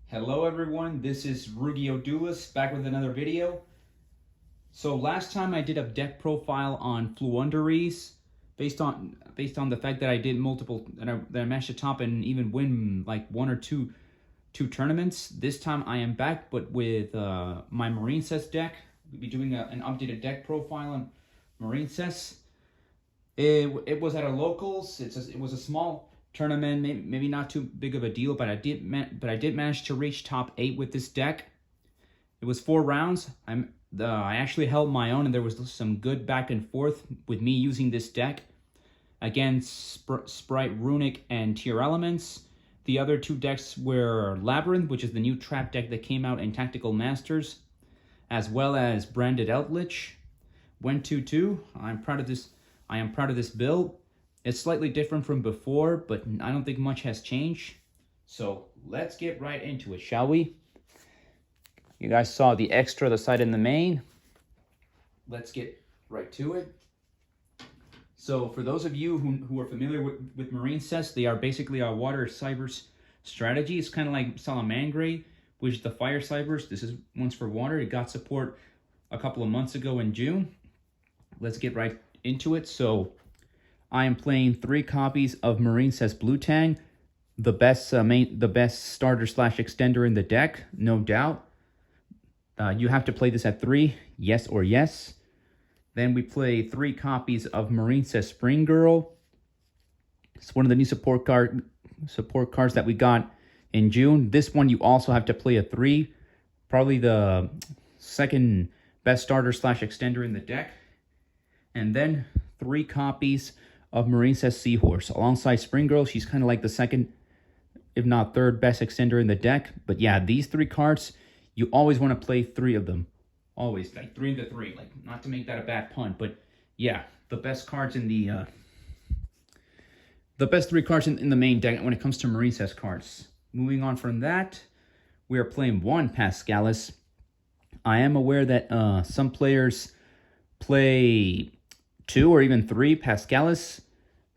Hello everyone, this is Rugio Duelis back with another video. So last time I did a deck profile on Fluunderies based on the fact that I did multiple that I managed to top and even win like one or two tournaments. This time I am back, but with my Marincess deck. We'll be doing an updated deck profile on Marincess. It was at a locals. It was a small tournament, maybe not too big of a deal, but I did manage to reach top 8 with this deck. It was 4 rounds. I actually held my own, and there was some good back and forth with me using this deck against Sprite, Runic, and Tier Elements. The other 2 decks were Labyrinth, which is the new trap deck that came out in Tactical Masters, as well as Branded Eldritch. Went 2-2. I am proud of this build. It's slightly different from before, but I don't think much has changed. So let's get right into it, shall we? You guys saw the extra, the side and the main. Let's get right to it. So for those of you who are familiar with Marincess, they are basically a water cybers strategy. It's kind of like Salamangre, which is the fire cybers. This is one's for water. It got support a couple of months ago in June. Let's get right into it. So I am playing 3 copies of Marincess Blue Tang, the best starter / extender in the deck, no doubt. You have to play this at 3, yes or yes. Then we play 3 copies of Marincess Spring Girl. It's one of the new support cards that we got in June. This one you also have to play a 3, probably the second best starter / extender in the deck. And then 3 copies of Marincess Seahorse. Alongside Spring Girl, she's kind of like the second, if not third best extender in the deck. But yeah, these 3 cards, you always want to play 3 of them. Always, like 3 into 3. Like, not to make that a bad pun, but yeah, the best cards in the best 3 cards in the main deck when it comes to Marincess cards. Moving on from that, we are playing 1 Pascalis. I am aware that some players play 2 or even 3 Pascalis,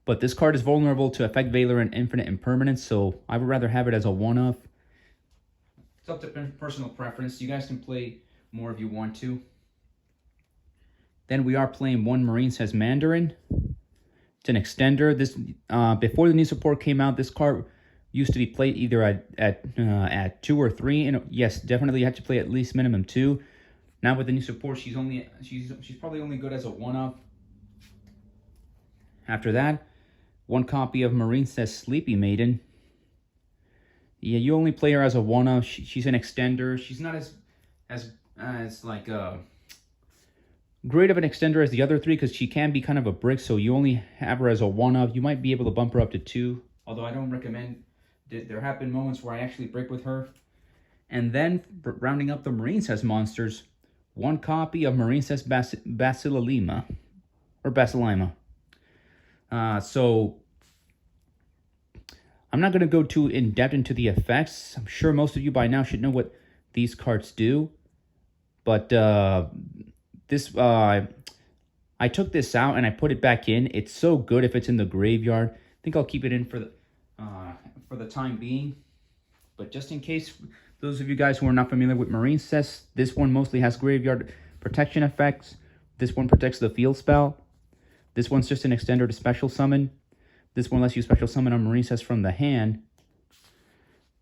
but this card is vulnerable to Effect Veiler and Infinite Impermanence, so I would rather have it as a one-off. It's up to personal preference. You guys can play more if you want to. Then we are playing 1 Marincess Mandarin. It's an extender. This before the new support came out, this card used to be played either at 2 or 3. And yes, definitely you have to play at least minimum 2. Now with the new support, she's probably only good as a one-off. After that, 1 copy of Marincess Sleepy Maiden. Yeah, you only play her as a one-off. She's an extender. She's not as like great of an extender as the other 3 because she can be kind of a brick. So you only have her as a one-off. You might be able to bump her up to 2, although I don't recommend. There have been moments where I actually break with her. And then rounding up the Marincess monsters, 1 copy of Marincess Basilima or Basilima. So I'm not going to go too in-depth into the effects. I'm sure most of you by now should know what these cards do. But I took this out and I put it back in. It's so good if it's in the graveyard. I think I'll keep it in for the time being. But just in case, those of you guys who are not familiar with Marincess, this one mostly has graveyard protection effects. This one protects the field spell. This one's just an extender to special summon. This one lets you special summon a Marincess from the hand.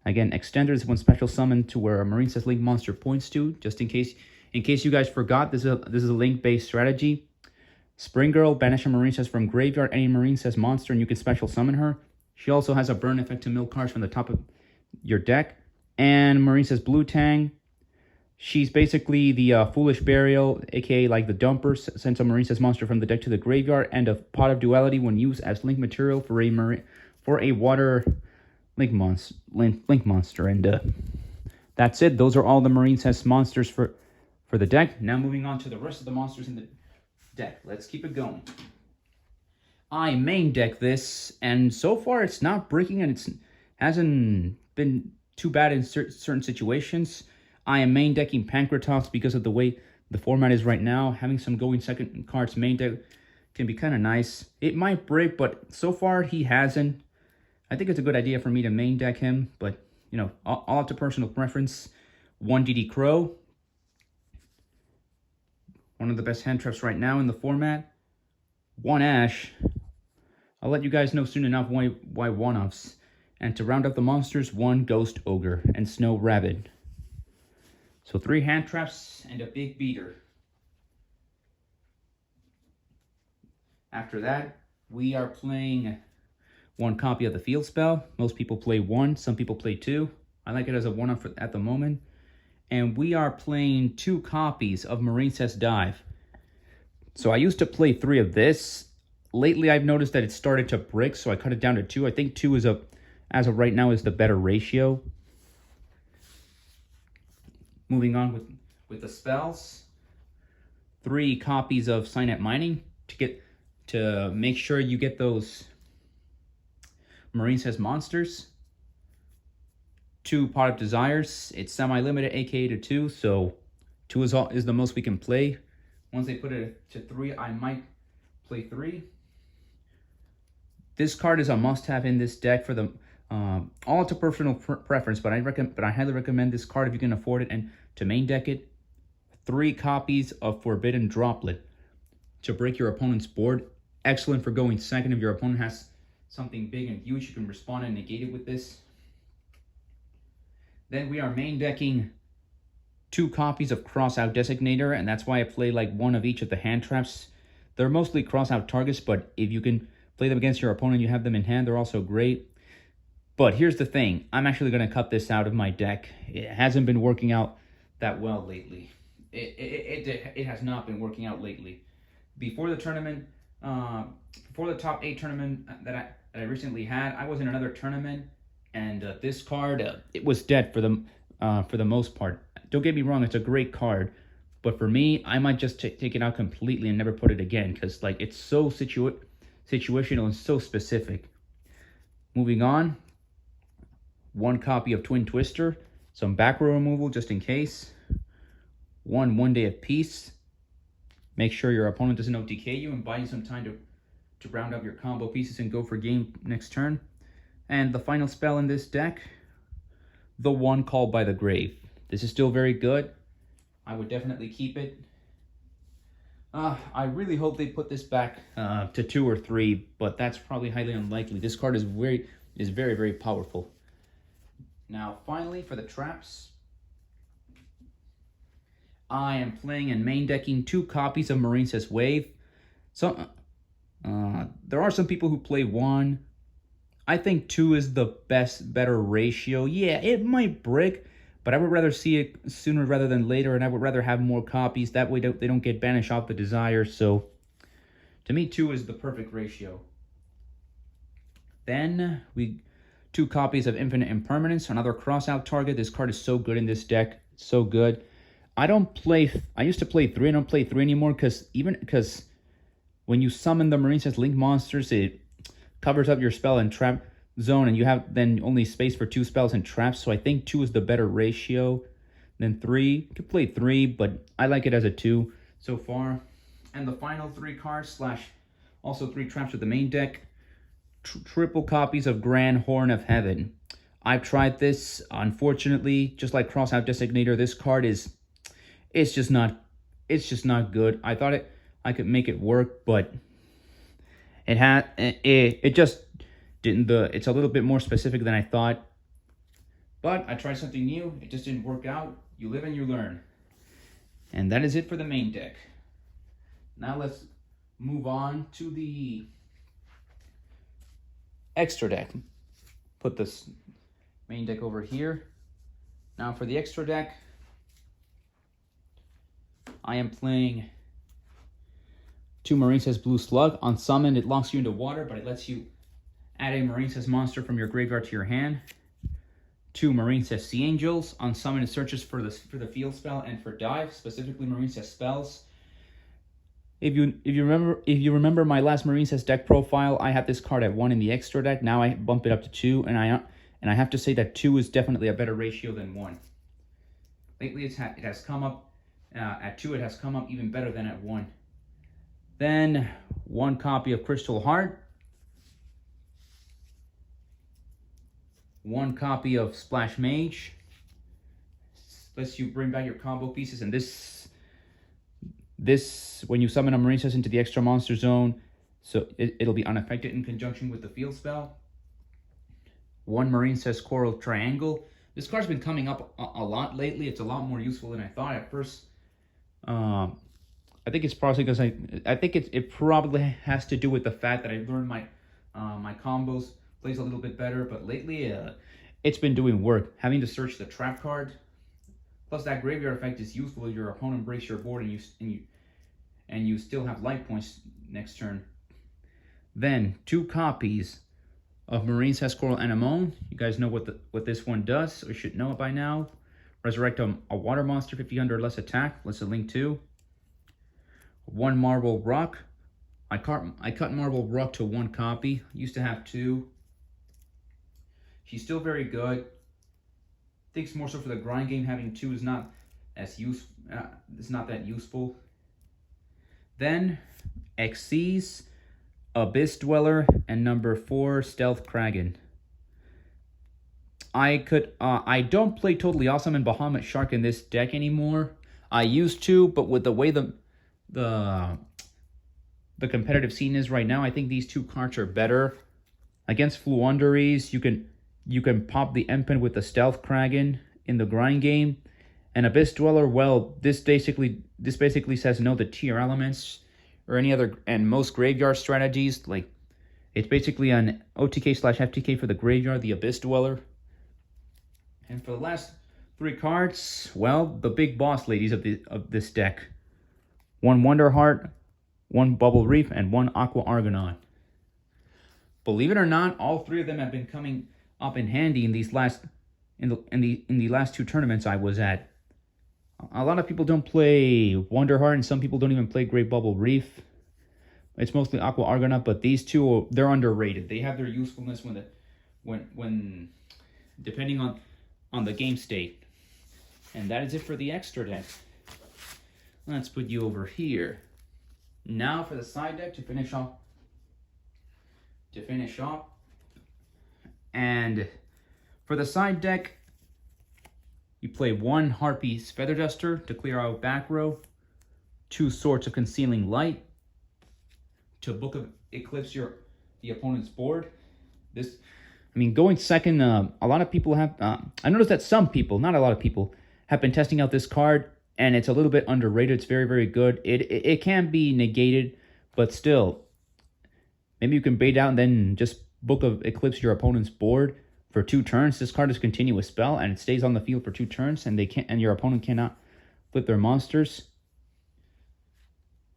Again, extender is one special summon to where a Marincess Link monster points to. Just in case you guys forgot, this is a link-based strategy. Spring Girl, banish a Marincess from graveyard, any Marincess monster, and you can special summon her. She also has a burn effect to mill cards from the top of your deck. And Marincess Blue Tang. She's basically the Foolish Burial, aka like the dumper, sends a Marincess monster from the deck to the graveyard, and a Pot of Duality when used as link material for a water link monster. And that's it. Those are all the Marincess monsters for the deck. Now moving on to the rest of the monsters in the deck. Let's keep it going. I main deck this, and so far it's not breaking, and it hasn't been too bad in certain situations. I am main decking Pancratox because of the way the format is right now. Having some going second cards main deck can be kind of nice. It might break, but so far he hasn't. I think it's a good idea for me to main deck him, but you know, all up to personal preference. 1 DD Crow, one of the best hand traps right now in the format. 1 Ash. I'll let you guys know soon enough why one-offs. And to round up the monsters, 1 Ghost Ogre and Snow Rabbit. So 3 hand traps and a big beater. After that, we are playing 1 copy of the field spell. Most people play 1, some people play 2. I like it as a one-off at the moment. And we are playing 2 copies of Marincess Dive. So I used to play 3 of this. Lately, I've noticed that it started to break, so I cut it down to 2. I think 2 is as of right now, is the better ratio. Moving on with the spells. 3 copies of Signet Mining to make sure you get those Marincess monsters. 2 Pot of Desires. It's semi-limited, aka to 2, so 2 is the most we can play. Once they put it to 3, I might play 3. This card is a must-have in this deck for the all to personal preference, but I highly recommend this card if you can afford it and to main deck it. 3 copies of Forbidden Droplet to break your opponent's board. Excellent for going second if your opponent has something big and huge. You can respond and negate it with this. Then we are main decking 2 copies of Crossout Designator, and that's why I play like 1 of each of the hand traps. They're mostly crossout targets, but if you can play them against your opponent, you have them in hand, they're also great. But here's the thing, I'm actually going to cut this out of my deck. It hasn't been working out that well lately. It has not been working out lately. Before the tournament, before the top 8 tournament that I recently had, I was in another tournament, and this card, it was dead for the most part. Don't get me wrong, it's a great card, but for me, I might just take it out completely and never put it again, because like it's so situational and so specific. Moving on, 1 copy of Twin Twister, some back row removal just in case. 1 Day of Peace. Make sure your opponent doesn't OTK you and buy you some time to round up your combo pieces and go for game next turn. And the final spell in this deck, the 1 Called by the Grave. This is still very good. I would definitely keep it. I really hope they put this back to 2 or 3, but that's probably highly unlikely. This card is very, very powerful. Now, finally, for the traps, I am playing and main decking 2 copies of Marincess Wave. So, there are some people who play 1. I think 2 is the better ratio. Yeah, it might break, but I would rather see it sooner rather than later, and I would rather have more copies. That way they don't get banished off the Desire. So, to me, 2 is the perfect ratio. Then, 2 copies of Infinite Impermanence, another crossout target. This card is so good in this deck. So good. I used to play 3. I don't play 3 anymore because when you summon the Marincess Link monsters, it covers up your spell and trap zone, and you have then only space for 2 spells and traps. So I think 2 is the better ratio than 3. You could play 3, but I like it as a 2 so far. And the final 3 cards / also 3 traps with the main deck. Triple copies of Grand Horn of Heaven. I've tried this. Unfortunately, just like Crossout Designator, this card it's just not good. I thought I could make it work, but it just didn't. It's a little bit more specific than I thought. But I tried something new. It just didn't work out. You live and you learn. And that is it for the main deck. Now let's move on to the extra deck. Put this main deck over here. Now for the extra deck, I am playing 2 Marincess Blue Slug. On summon, it locks you into water, but it lets you add a Marincess monster from your graveyard to your hand. 2 Marincess Sea Angels. On summon, it searches for the field spell and for dive, specifically Marincess spells. If you remember my last Marincess deck profile, I had this card at 1 in the extra deck. Now I bump it up to 2, and I have to say that 2 is definitely a better ratio than 1. Lately, it has come up at 2. It has come up even better than at 1. Then 1 copy of Crystal Heart, 1 copy of Splash Mage. Lets you bring back your combo pieces, and this when you summon a Marincess into the extra monster zone, so it'll be unaffected in conjunction with the field spell. 1 Marincess Coral Triangle. This card's been coming up a lot lately. It's a lot more useful than I thought at first. I think it's probably because I think it probably has to do with the fact that I learned my my combos plays a little bit better, but lately it's been doing work. Having to search the trap card, plus that graveyard effect is useful if your opponent breaks your board and you still have life points next turn. Then 2 copies of Marincess Coral Anemone. You guys know what this one does, or you should know it by now. Resurrect a water monster, 50 or less attack. Let's link 2. 1 Marble Rock. I cut Marble Rock to 1 copy. Used to have 2. She's still very good. I think it's more so for the grind game. Having 2 is not as it's not that useful. Then Xyz, Abyss Dweller, and number 4 Stealth Kraken. I don't play Totally Awesome and Bahamut Shark in this deck anymore. I used to, but with the way the competitive scene is right now, I think these 2 cards are better. Against Fluunderies, you can pop the Empen with the Stealth Kraken in the grind game. And Abyss Dweller, well, this basically says no to tier elements or any other, and most graveyard strategies. Like, it's basically an OTK/FTK for the graveyard, the Abyss Dweller. And for the last 3 cards, well, the big boss ladies of this deck. 1 Wonderheart, 1 Bubble Reef, and 1 Aqua Argonaut. Believe it or not, all 3 of them have been coming up in handy in these last in the last 2 tournaments I was at. A lot of people don't play Wonderheart, and some people don't even play Great Bubble Reef. It's mostly Aqua Argonaut, but these 2 they're underrated. They have their usefulness when depending on the game state. And that is it for the extra deck. Let's put you over here. Now for the side deck to finish off. And for the side deck, you play 1 Harpy's Feather Duster to clear out back row, 2 Swords of Concealing Light to Book of Eclipse the opponent's board. Going second, a lot of people have, I noticed that some people, not a lot of people, have been testing out this card, and it's a little bit underrated. It's very, very good. It can be negated, but still, maybe you can bait out and then just Book of Eclipse your opponent's board for 2 turns. This card is a continuous spell, and it stays on the field for 2 turns, and your opponent cannot flip their monsters.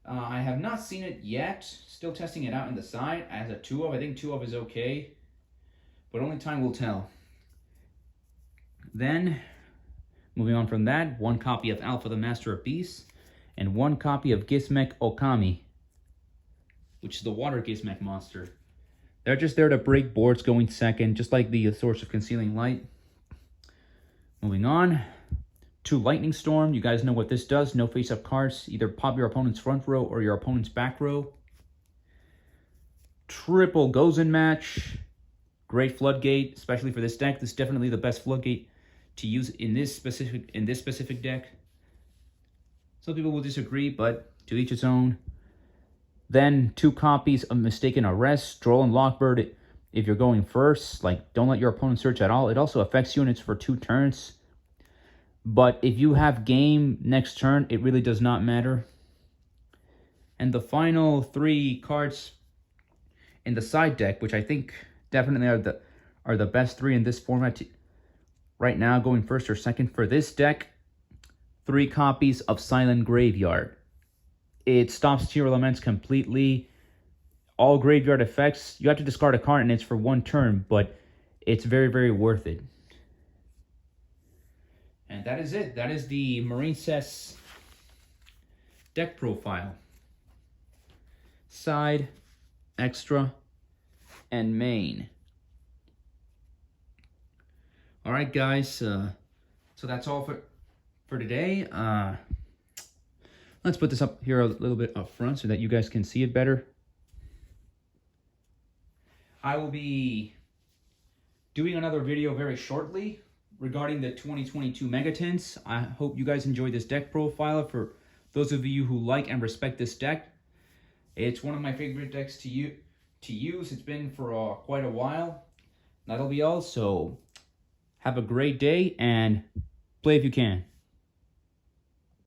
I have not seen it yet. Still testing it out in the side as a 2-of. I think 2-of is okay, but only time will tell. Then, moving on from that, 1 copy of Alpha the Master of Beasts, and 1 copy of Gizmek Okami, which is the water Gizmek monster. They're just there to break boards going second, just like the Source of Concealing Light. Moving on, 2 Lightning Storm. You guys know what this does. No face-up cards. Either pop your opponent's front row or your opponent's back row. Triple Gozen Match. Great Floodgate, especially for this deck. This is definitely the best Floodgate to use in this specific deck. Some people will disagree, but to each its own. Then 2 copies of Mistaken Arrest, Droll and Lockbird if you're going first. Like, don't let your opponent search at all. It also affects units for 2 turns. But if you have game next turn, it really does not matter. And the final 3 cards in the side deck, which I think definitely are the best 3 in this format right now, going first or second for this deck. 3 copies of Silent Graveyard. It stops tier elements completely. All graveyard effects, you have to discard a card and it's for 1 turn, but it's very, very worth it. And that is it. That is the Marincess Deck Profile. Side, extra, and main. Alright guys, so that's all for today. Let's put this up here a little bit up front so that you guys can see it better. I will be doing another video very shortly regarding the 2022 Megatins. I hope you guys enjoyed this deck profile. For those of you who like and respect this deck, it's one of my favorite decks to use. It's been for quite a while. That'll be all. So have a great day and play if you can.